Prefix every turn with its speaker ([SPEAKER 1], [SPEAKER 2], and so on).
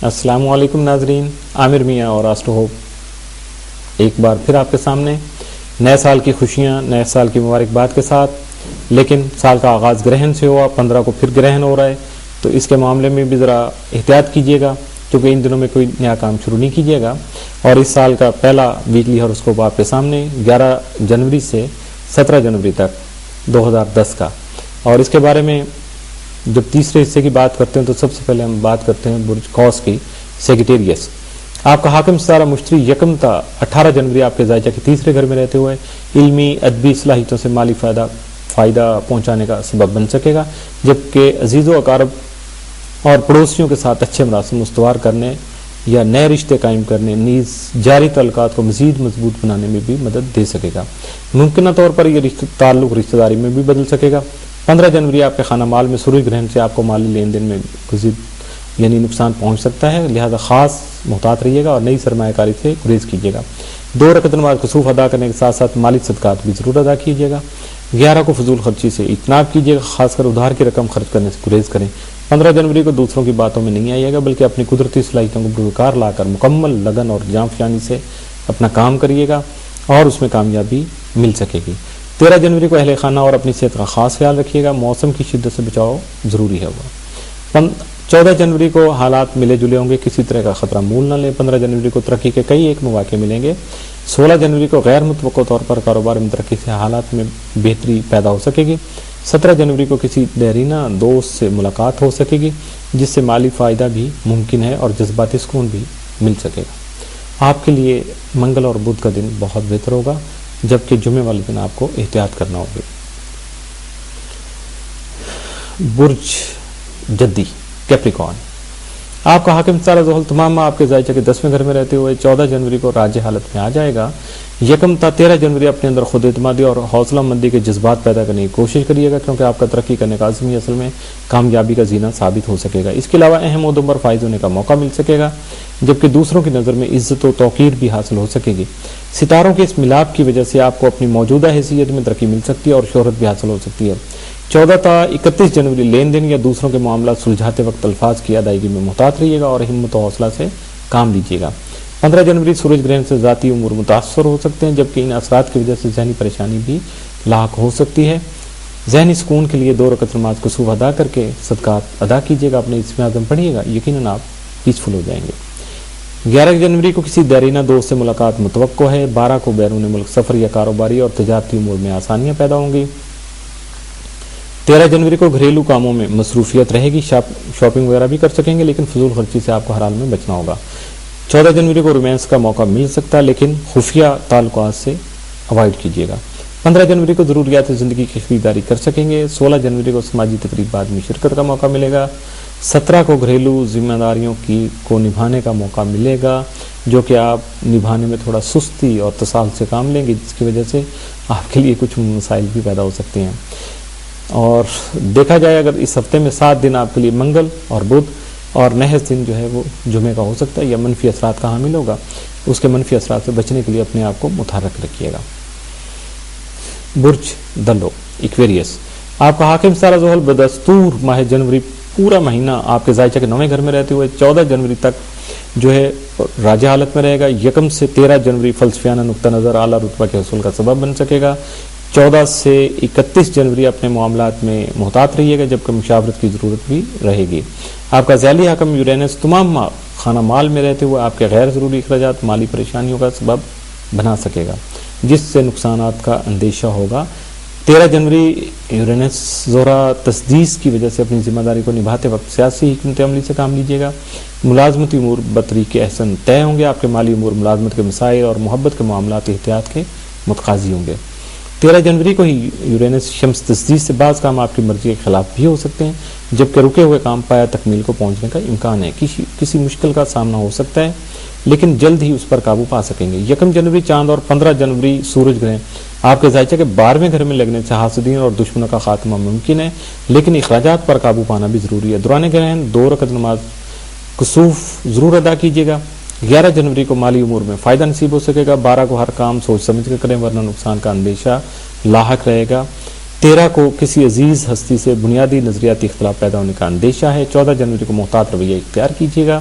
[SPEAKER 1] السلام علیکم ناظرین، عامر میاں اور آسٹرو ہوپ ایک بار پھر آپ کے سامنے نئے سال کی خوشیاں، نئے سال کی مبارکباد کے ساتھ۔ لیکن سال کا آغاز گرہن سے ہوا، 15 کو پھر گرہن ہو رہا ہے، تو اس کے معاملے میں بھی ذرا احتیاط کیجیے گا، کیونکہ ان دنوں میں کوئی نیا کام شروع نہیں کیجیے گا۔ اور اس سال کا پہلا ویکلی ہاروسکوپ آپ کے سامنے 11 جنوری سے 17 جنوری تک 2010 کا، اور اس کے بارے میں جب تیسرے حصے کی بات کرتے ہیں تو سب سے پہلے ہم بات کرتے ہیں برج قوس کی، سیگیٹیریس۔ آپ کا حاکم ستارہ مشتری یکم تا 18 جنوری آپ کے زائچہ کے تیسرے گھر میں رہتے ہوئے علمی ادبی صلاحیتوں سے مالی فائدہ پہنچانے کا سبب بن سکے گا، جبکہ عزیز و اقارب اور پڑوسیوں کے ساتھ اچھے مراسم استوار کرنے یا نئے رشتے قائم کرنے، نیز جاری تعلقات کو مزید مضبوط بنانے میں بھی مدد دے سکے گا۔ ممکنہ طور پر یہ تعلق رشتہ داری میں بھی بدل سکے گا۔ 15 جنوری آپ کے خانہ مال میں سورج گرہن سے آپ کو مالی لین دین میں مزید نقصان پہنچ سکتا ہے، لہذا خاص محتاط رہیے گا اور نئی سرمایہ کاری سے گریز کیجیے گا۔ 2 رکعت نماز کسوف ادا کرنے کے ساتھ ساتھ مالی صدقات بھی ضرور ادا کیجیے گا۔ 11 کو فضول خرچی سے اجتناب کیجیے گا، خاص کر ادھار کی رقم خرچ کرنے سے گریز کریں۔ 15 جنوری کو دوسروں کی باتوں میں نہیں آئیے گا، بلکہ اپنی قدرتی صلاحیتوں کو بروکار لا کر مکمل لگن اور جاں فشانی سے اپنا کام کریے گا اور اس میں کامیابی مل سکے گی۔ 13 جنوری کو اہل خانہ اور اپنی صحت کا خاص خیال رکھیے گا، موسم کی شدت سے بچاؤ ضروری ہے ہوگا۔ 14 جنوری کو حالات ملے جلے ہوں گے، کسی طرح کا خطرہ مول نہ لیں۔ 15 جنوری کو ترقی کے کئی ایک مواقع ملیں گے۔ 16 جنوری کو غیر متوقع طور پر کاروبار میں ترقی سے حالات میں بہتری پیدا ہو سکے گی۔ 17 جنوری کو کسی دیرینہ دوست سے ملاقات ہو سکے گی، جس سے مالی فائدہ بھی ممکن ہے اور جذباتی سکون بھی مل سکے گا۔ آپ کے لیے منگل اور بدھ کا دن بہت بہتر ہوگا، جبکہ جمعے والے دن آپ کو احتیاط کرنا ہوگی۔ برج جدی کیپریکارن، آپ کا حاکم ستارہ زحل تمام آپ کے زائچہ کے 10ویں گھر میں رہتے ہوئے 14 جنوری کو راجہ حالت میں آ جائے گا۔ یکم تا 13 جنوری اپنے اندر خود اعتمادی اور حوصلہ مندی کے جذبات پیدا کرنے کی کوشش کریے گا، کیونکہ آپ کا ترقی کرنے کا عزم اصل میں کامیابی کا زینہ ثابت ہو سکے گا۔ اس کے علاوہ اہم عہدوں پر فائز ہونے کا موقع مل سکے گا، جبکہ دوسروں کی نظر میں عزت و توقیر بھی حاصل ہو سکے گی۔ ستاروں کے اس ملاپ کی وجہ سے آپ کو اپنی موجودہ حیثیت میں ترقی مل سکتی ہے اور شہرت بھی حاصل ہو سکتی ہے۔ 14 تا 31 جنوری لین دین یا دوسروں کے معاملات سلجھاتے وقت الفاظ کی ادائیگی میں محتاط رہیے گا اور ہمت و حوصلہ سے کام لیجیے گا۔ 15 جنوری سورج گرہن سے ذاتی امور متاثر ہو سکتے ہیں، جبکہ ان اثرات کی وجہ سے ذہنی پریشانی بھی لاحق ہو سکتی ہے۔ ذہنی سکون کے لیے 2 رکعت نماز کسوف ادا کر کے صدقات ادا کیجیے گا، اپنے اسم اعظم پڑھیے گا، یقیناً آپ پیسفل ہو جائیں گے۔ 11 جنوری کو کسی دیرینہ دوست سے ملاقات متوقع ہے۔ 12 کو بیرون ملک سفر یا کاروباری اور تجارتی امور میں آسانیاں پیدا ہوں گی۔ 13 جنوری کو گھریلو کاموں میں مصروفیت رہے گی، شاپنگ وغیرہ بھی کر سکیں گے، لیکن فضول خرچی سے آپ کو ہر حال میں بچنا ہوگا۔ 14 جنوری کو رومانس کا موقع مل سکتا ہے، لیکن خفیہ تعلقات سے اوائڈ کیجیے گا۔ 15 جنوری کو ضروریات زندگی کی خریداری کر سکیں گے۔ 16 جنوری کو سماجی تقریبات میں شرکت کا موقع ملے گا۔ 17 کو گھریلو ذمہ داریوں کو نبھانے کا موقع ملے گا، جو کہ آپ نبھانے میں تھوڑا سستی اور تساہل سے کام لیں گے، جس کی وجہ سے آپ کے لیے کچھ مسائل بھی پیدا ہو سکتے ہیں۔ اور دیکھا جائے اگر اس ہفتے میں 7 دن آپ کے لیے منگل اور بدھ اور نحس دن جو ہے وہ جمعے کا ہو سکتا ہے یا منفی اثرات کا حامل ہوگا، اس کے منفی اثرات سے بچنے کے لیے اپنے آپ کو متحرک رکھیے گا۔ برج دلو ایکویریس، آپ کا حاکم ستارہ زحل بدستور ماہ جنوری پورا مہینہ آپ کے زائچہ کے 9ویں گھر میں رہتے ہوئے 14 جنوری تک جو ہے راجہ حالت میں رہے گا۔ یکم سے 13 جنوری فلسفیانہ نقطہ نظر اعلیٰ رتبہ کے حصول کا سبب بن سکے گا۔ 14 سے 31 جنوری اپنے معاملات میں محتاط رہیے گا، جبکہ مشاورت کی ضرورت بھی رہے گی۔ آپ کا ذیلی حاکم یورینس تمام خانہ مال میں رہتے ہوئے آپ کے غیر ضروری اخراجات مالی پریشانیوں کا سبب بنا سکے گا، جس سے نقصانات کا اندیشہ ہوگا۔ 13 جنوری یورینس زہرہ تسدیس کی وجہ سے اپنی ذمہ داری کو نبھاتے وقت سیاسی حکمت عملی سے کام لیجیے گا۔ ملازمتی امور بطریق احسن طے ہوں گے۔ آپ کے مالی امور، ملازمت کے مسائل اور محبت کے معاملات احتیاط کے متقاضی ہوں گے۔ 13 جنوری کو ہی یورینس شمس تسدیس سے بعض کام آپ کی مرضی کے خلاف بھی ہو سکتے ہیں، جبکہ رکے ہوئے کام پایا تکمیل کو پہنچنے کا امکان ہے۔ کسی مشکل کا سامنا ہو سکتا ہے، لیکن جلد ہی اس پر قابو پا سکیں گے۔ 1 جنوری چاند اور 15 جنوری سورج گرہن آپ کے زائچہ کے 12ویں گھر میں لگنے سے حاسدین اور دشمنوں کا خاتمہ ممکن ہے، لیکن اخراجات پر قابو پانا بھی ضروری ہے۔ دوران گرہن 2 رکعت نماز کسوف ضرور ادا کیجیے گا۔ 11 جنوری کو مالی امور میں فائدہ نصیب ہو سکے گا۔ 12 کو ہر کام سوچ سمجھ کر کریں، ورنہ نقصان کا اندیشہ لاحق رہے گا۔ 13 کو کسی عزیز ہستی سے بنیادی نظریاتی اختلاف پیدا ہونے کا اندیشہ ہے۔ 14 جنوری کو محتاط رویہ اختیار کیجیے گا۔